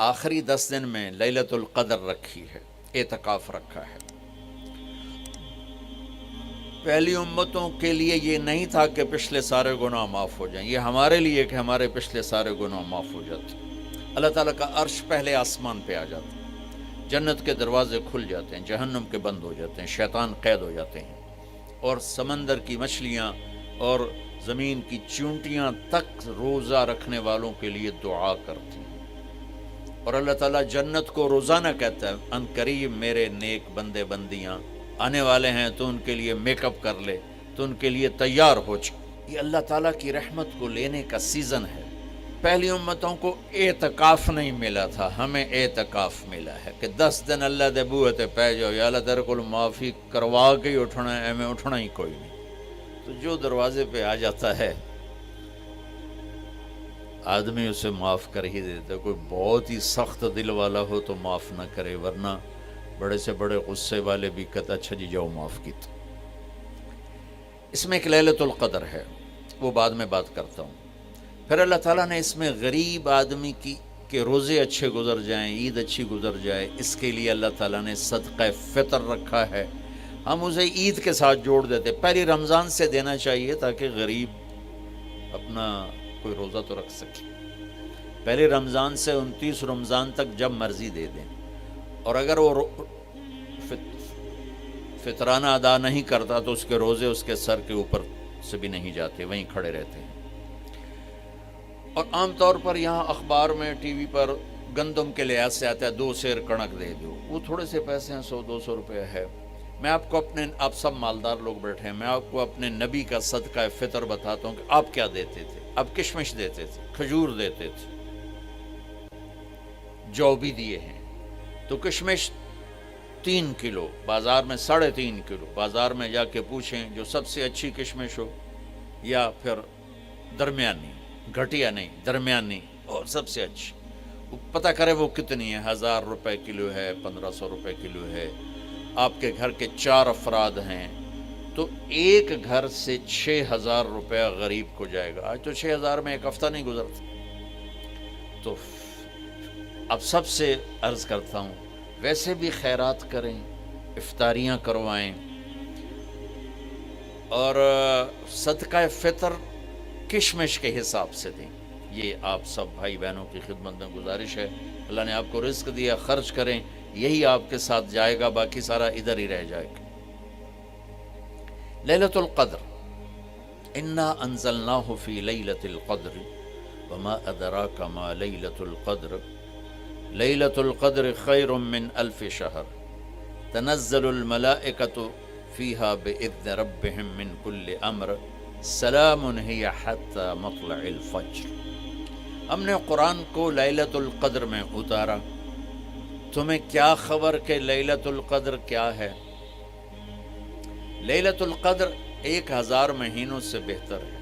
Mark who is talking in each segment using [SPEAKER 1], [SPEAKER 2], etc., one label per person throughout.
[SPEAKER 1] آخری 10 دن میں لیلۃ القدر رکھی ہے، اعتکاف رکھا ہے۔ پہلی امتوں کے لیے یہ نہیں تھا کہ پچھلے سارے گناہ معاف ہو جائیں، یہ ہمارے لیے کہ ہمارے پچھلے سارے گناہ معاف ہو جاتے۔ اللہ تعالیٰ کا عرش پہلے آسمان پہ آ جاتا ہے، جنت کے دروازے کھل جاتے ہیں، جہنم کے بند ہو جاتے ہیں، شیطان قید ہو جاتے ہیں، اور سمندر کی مچھلیاں اور زمین کی چونٹیاں تک روزہ رکھنے والوں کے لیے دعا کرتی ہیں۔ اور اللہ تعالیٰ جنت کو روزانہ کہتا ہے، ان قریب میرے نیک بندے بندیاں آنے والے ہیں، تو ان کے لیے میک اپ کر لے، تو ان کے لیے تیار ہو جائے۔ یہ اللہ تعالیٰ کی رحمت کو لینے کا سیزن ہے۔ پہلی امتوں کو اعتکاف نہیں ملا تھا، ہمیں اعتکاف ملا ہے کہ 10 دن اللہ دے بوئے تے پہ جاؤ، یا اللہ تیرے کو معافی کروا کے ہی اٹھنا ہے، ہمیں اٹھنا ہی کوئی نہیں۔ تو جو دروازے پہ آ جاتا ہے آدمی اسے معاف کر ہی دیتا ہے۔ کوئی بہت ہی سخت دل والا ہو تو معاف نہ کرے، ورنہ بڑے سے بڑے غصے والے بھی کہتا اچھا جی جاؤ معاف کیتا۔ اس میں ایک لیلۃ القدر ہے، وہ بعد میں بات کرتا ہوں۔ پھر اللہ تعالیٰ نے اس میں غریب آدمی کی کہ روزے اچھے گزر جائیں، عید اچھی گزر جائے، اس کے لیے اللہ تعالیٰ نے صدقہ فطر رکھا ہے۔ ہم اسے عید کے ساتھ جوڑ دیتے، پہلی رمضان سے دینا چاہیے تاکہ غریب اپنا کوئی روزہ تو رکھ سکے۔ پہلے رمضان سے 29 رمضان تک جب مرضی دے دیں، اور اگر وہ فطرانہ ادا نہیں کرتا تو اس کے روزے اس کے سر کے اوپر سے بھی نہیں جاتے، وہیں کھڑے رہتے ہیں۔ اور عام طور پر یہاں اخبار میں ٹی وی پر گندم کے لحاظ سے آتا ہے 2 سیر کڑک دے دو، وہ تھوڑے سے پیسے ہیں، 100-200 روپے ہے۔ میں آپ کو آپ سب مالدار لوگ بیٹھے ہیں، میں آپ کو اپنے نبی کا صدقہ فطر بتاتا ہوں کہ آپ کیا دیتے تھے۔ آپ کشمش دیتے تھے، کھجور دیتے تھے، جو بھی دیے ہیں۔ تو کشمش 3 کلو، بازار میں 3.5 کلو، بازار میں جا کے پوچھیں جو سب سے اچھی کشمش ہو، یا پھر درمیانی، گھٹیا نہیں درمیانی اور سب سے اچھی، پتہ کرے وہ کتنی ہے، 1000 روپے کلو ہے، 1500 روپے کلو ہے۔ آپ کے گھر کے 4 افراد ہیں تو ایک گھر سے 6000 روپیہ غریب کو جائے گا۔ آج تو 6000 میں ایک ہفتہ نہیں گزرتا۔ تو اب سب سے عرض کرتا ہوں، ویسے بھی خیرات کریں، افطاریاں کروائیں، اور صدقہ فطر کشمش کے حساب سے دیں۔ یہ آپ سب بھائی بہنوں کی خدمت میں گزارش ہے۔ اللہ نے آپ کو رزق دیا، خرچ کریں، یہی آپ کے ساتھ جائے گا، باقی سارا ادھر ہی رہ جائے گا۔ لیلۃ القدر، انا انزلناہ فی لیلۃ القدر وما ادراک ما لیلۃ القدر لیلۃ القدر خیر من 1000 شہر تنزل الملائکۃ فیہا بإذن ربہم من کل امر سلام ہی حتی مطلع الفجر۔ ہم نے قرآن کو لیلۃ القدر میں اتارا، تمہیں کیا خبر کہ لیلۃ القدر کیا ہے؟ لیلۃ القدر 1000 مہینوں سے بہتر ہے۔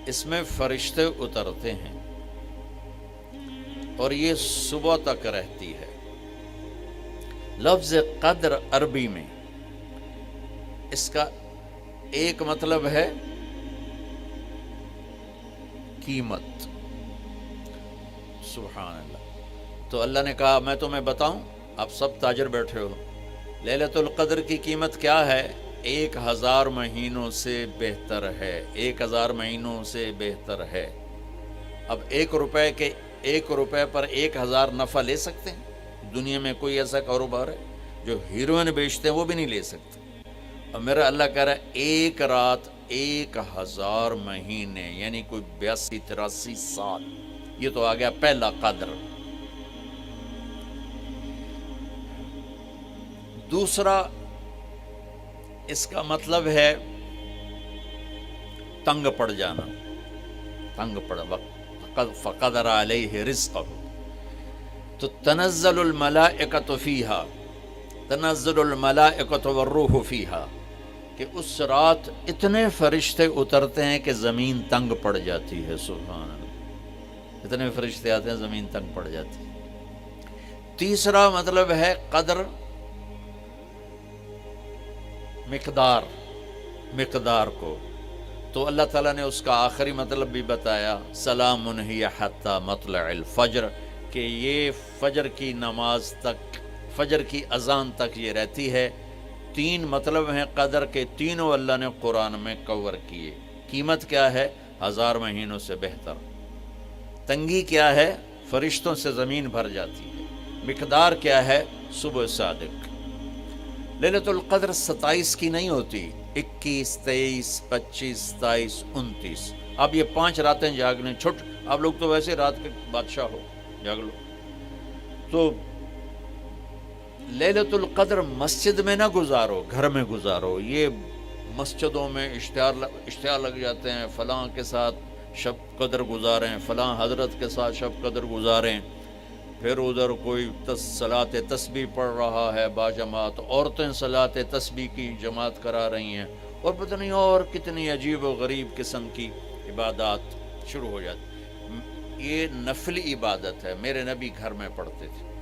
[SPEAKER 1] اس میں فرشتے اترتے ہیں اور یہ صبح تک رہتی ہے۔ لفظ قدر عربی میں اس کا ایک مطلب ہے قیمت۔ سبحان اللہ۔ تو اللہ نے کہا میں تمہیں بتاؤں، آپ سب تاجر بیٹھے ہو، لیلۃ القدر کی قیمت کیا ہے؟ 1000 مہینوں سے بہتر ہے، 1000 مہینوں سے بہتر ہے۔ اب 1 روپے پر 1000 نفع لے سکتے ہیں؟ دنیا میں کوئی ایسا کاروبار ہے؟ جو ہیروئن بیچتے ہیں وہ بھی نہیں لے سکتے۔ اور میرا اللہ کہہ رہا ہے 1 رات 1000 مہینے، یعنی کوئی 82-83 سال۔ یہ تو آ گیا پہلا قدر۔ دوسرا اس کا مطلب ہے تنگ پڑ جانا، تنگ پڑ وقت، فقدر علیہ رزقہ۔ تو تنزل الملائکۃ فیہا، تنزل الملائکۃ والروح فیہا، کہ اس رات اتنے فرشتے اترتے ہیں کہ زمین تنگ پڑ جاتی ہے۔ سبحان اللہ، اتنے فرشتے آتے ہیں زمین تنگ پڑ جاتی ہے۔ تیسرا مطلب ہے قدر، مقدار کو، تو اللہ تعالیٰ نے اس کا آخری مطلب بھی بتایا، سلام ہی حتی مطلع الفجر، کہ یہ فجر کی نماز تک، فجر کی اذان تک یہ رہتی ہے۔ 3 مطلب ہیں قدر کے، تینوں اللہ نے قرآن میں کور کیے۔ قیمت کیا ہے؟ 1000 مہینوں سے بہتر۔ تنگی کیا ہے؟ فرشتوں سے زمین بھر جاتی ہے۔ مقدار کیا ہے؟ صبح صادق۔ لیلۃ القدر 27 کی نہیں ہوتی، 21، 23، 25، 27، 29۔ اب یہ 5 راتیں جاگنے چھٹ، آپ لوگ تو ویسے رات کے بادشاہ ہو، جاگ لو۔ تو لیلۃ القدر مسجد میں نہ گزارو، گھر میں گزارو۔ یہ مسجدوں میں اشتہار لگ جاتے ہیں، فلاں کے ساتھ شب قدر گزاریں، فلاں حضرت کے ساتھ شب قدر گزاریں، پھر ادھر کوئی صلاۃ تسبیح پڑھ رہا ہے باجماعت، عورتیں صلاۃ تسبیح کی جماعت کرا رہی ہیں، اور پتہ نہیں اور کتنی عجیب و غریب قسم کی عبادات شروع ہو جاتی۔ یہ نفلی عبادت ہے، میرے نبی گھر میں پڑھتے تھے۔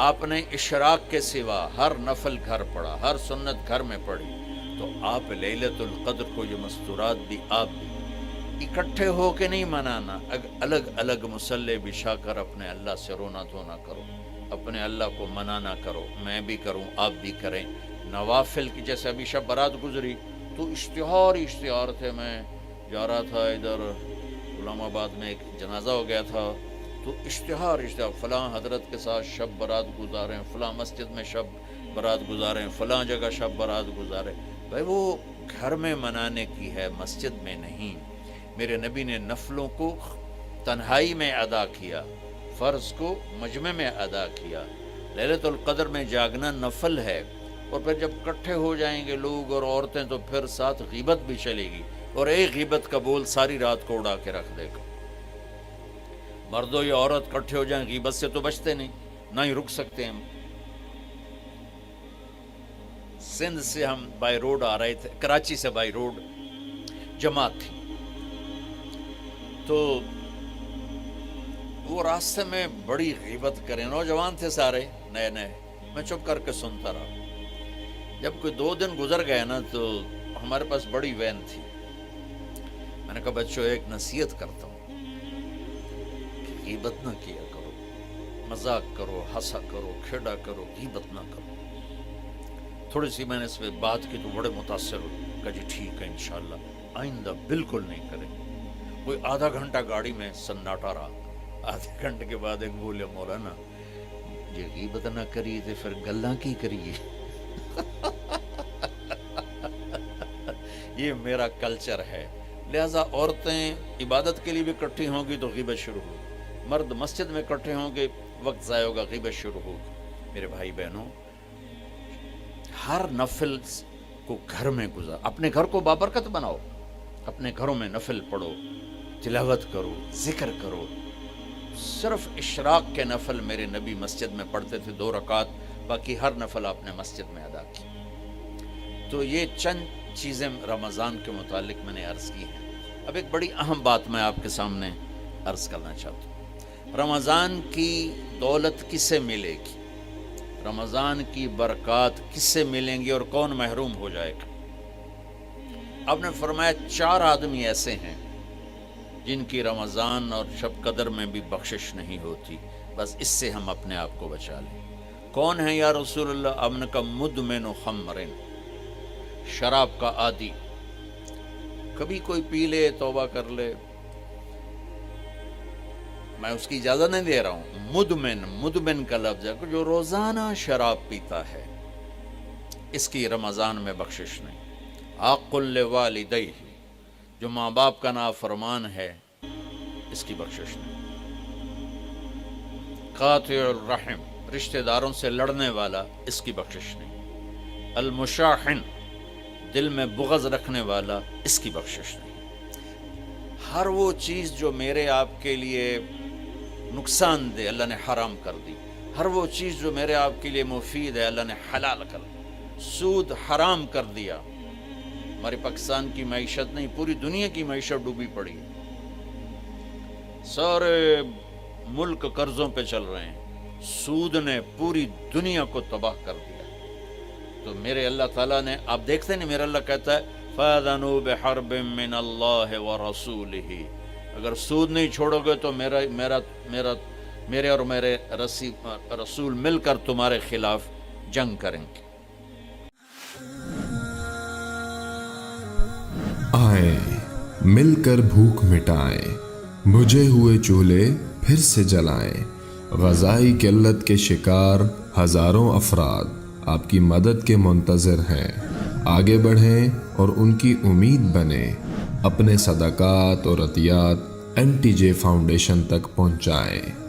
[SPEAKER 1] آپ نے اشراق کے سوا ہر نفل گھر پڑھا، ہر سنت گھر میں پڑھی۔ تو آپ لیلۃ القدر کو یہ مستورات بھی آپ بھی اکٹھے ہو کے نہیں منانا، الگ الگ مصلی بچھا کر اپنے اللہ سے رونا دھونا کرو، اپنے اللہ کو منانا کرو۔ میں بھی کروں، آپ بھی کریں۔ نوافل کی، جیسے ابھی شب برات گزری تو اشتہار تھے، میں جا رہا تھا ادھر غلام آباد میں، ایک جنازہ ہو گیا تھا، تو اشتہار فلاں حضرت کے ساتھ شب برات گزاریں، فلاں مسجد میں شب برات گزاریں، فلاں جگہ شب برات گزاریں۔ بھائی وہ گھر میں منانے کی ہے، مسجد میں نہیں۔ میرے نبی نے نفلوں کو تنہائی میں ادا کیا، فرض کو مجمع میں ادا کیا۔ لیلۃ القدر میں جاگنا نفل ہے، اور پھر جب اکٹھے ہو جائیں گے لوگ اور عورتیں تو پھر ساتھ غیبت بھی چلے گی، اور ایک غیبت کا بول ساری رات کو اڑا کے رکھ دے گا۔ مردوں یا عورت اکٹھے ہو جائیں، غیبت سے تو بچتے نہیں، نہ ہی رک سکتے ہم۔ سندھ سے ہم بائی روڈ آ رہے تھے، کراچی سے بائی روڈ جماعت تھی، تو وہ راستے میں بڑی غیبت کریں، نوجوان تھے سارے نئے نئے، میں چپ کر کے سنتا رہا۔ جب کوئی 2 دن گزر گئے نا، تو ہمارے پاس بڑی وین تھی، میں نے کہا بچوں ایک نصیحت کرتا ہوں کہ غیبت نہ کیا کرو، مذاق کرو، ہنسا کرو، کھیڑا کرو، غیبت نہ کرو۔ تھوڑی سی میں نے اس پہ بات کی تو بڑے متاثر ہوئے، کہا جی ٹھیک ہے انشاءاللہ آئندہ بالکل نہیں کریں۔ کوئی آدھا گھنٹہ گاڑی میں سناٹا رہا، آدھے گھنٹے کے بعد ایک بولے مولانا یہ غیبت نہ کری تو پھر گلاں کی کریے۔ یہ میرا کلچر ہے، لہٰذا عورتیں عبادت کے لیے بھی اکٹھی ہوں گی تو غیبت شروع ہوگی، مرد مسجد میں اکٹھے ہوں گے وقت ضائع ہوگا، غیبت شروع ہوگی۔ میرے بھائی بہنوں، ہر نفل کو گھر میں گزار، اپنے گھر کو بابرکت بناؤ، اپنے گھروں میں نفل پڑھو، تلاوت کرو، ذکر کرو۔ صرف اشراق کے نفل میرے نبی مسجد میں پڑھتے تھے 2 رکعت، باقی ہر نفل آپ نے مسجد میں ادا کی۔ تو یہ چند چیزیں رمضان کے متعلق میں نے عرض کی ہیں۔ اب ایک بڑی اہم بات میں آپ کے سامنے عرض کرنا چاہتا ہوں۔ رمضان کی دولت کس سے ملے گی؟ رمضان کی برکات کس سے ملیں گی اور کون محروم ہو جائے گا؟ آپ نے فرمایا 4 آدمی ایسے ہیں جن کی رمضان اور شب قدر میں بھی بخشش نہیں ہوتی، بس اس سے ہم اپنے آپ کو بچا لیں۔ کون ہے یا رسول اللہ؟ آپ نے کہا مدمن خمرن، شراب کا عادی، کبھی کوئی پی لے توبہ کر لے، میں اس کی اجازت نہیں دے رہا ہوں۔ مدمن کا لفظ ہے جو روزانہ شراب پیتا ہے، اس کی رمضان میں بخشش نہیں۔ عاق لوالدیہ، جو ماں باپ کا نافرمان ہے، اس کی بخشش نہیں۔ قاطع الرحم، رشتہ داروں سے لڑنے والا، اس کی بخشش نہیں۔ المشاحن، دل میں بغض رکھنے والا، اس کی بخشش نہیں۔ ہر وہ چیز جو میرے آپ کے لیے نقصان دہ اللہ نے حرام کر دی، ہر وہ چیز جو میرے آپ کے لیے مفید ہے اللہ نے حلال کر دی۔ سود حرام کر دیا۔ ہماری پاکستان کی معیشت نہیں، پوری دنیا کی معیشت ڈوبی پڑی ہے، سارے ملک قرضوں پہ چل رہے ہیں، سود نے پوری دنیا کو تباہ کر دیا۔ تو میرے اللہ تعالیٰ نے، آپ دیکھتے نہیں، میرا اللہ کہتا ہے فَأَذَنُوا بِحَرْبٍ مِّنَ اللَّهِ وَرَسُولِهِ، اگر سود نہیں چھوڑو گے تو میرے اور میرے رسول مل کر تمہارے خلاف جنگ کریں گے۔
[SPEAKER 2] آئے مل کر بھوک مٹائیں، بجھے ہوئے چولہے پھر سے جلائیں۔ غذائی قلت کے شکار ہزاروں افراد آپ کی مدد کے منتظر ہیں۔ آگے بڑھیں اور ان کی امید بنیں۔ اپنے صدقات اور عطیات NTJ فاؤنڈیشن تک پہنچائیں۔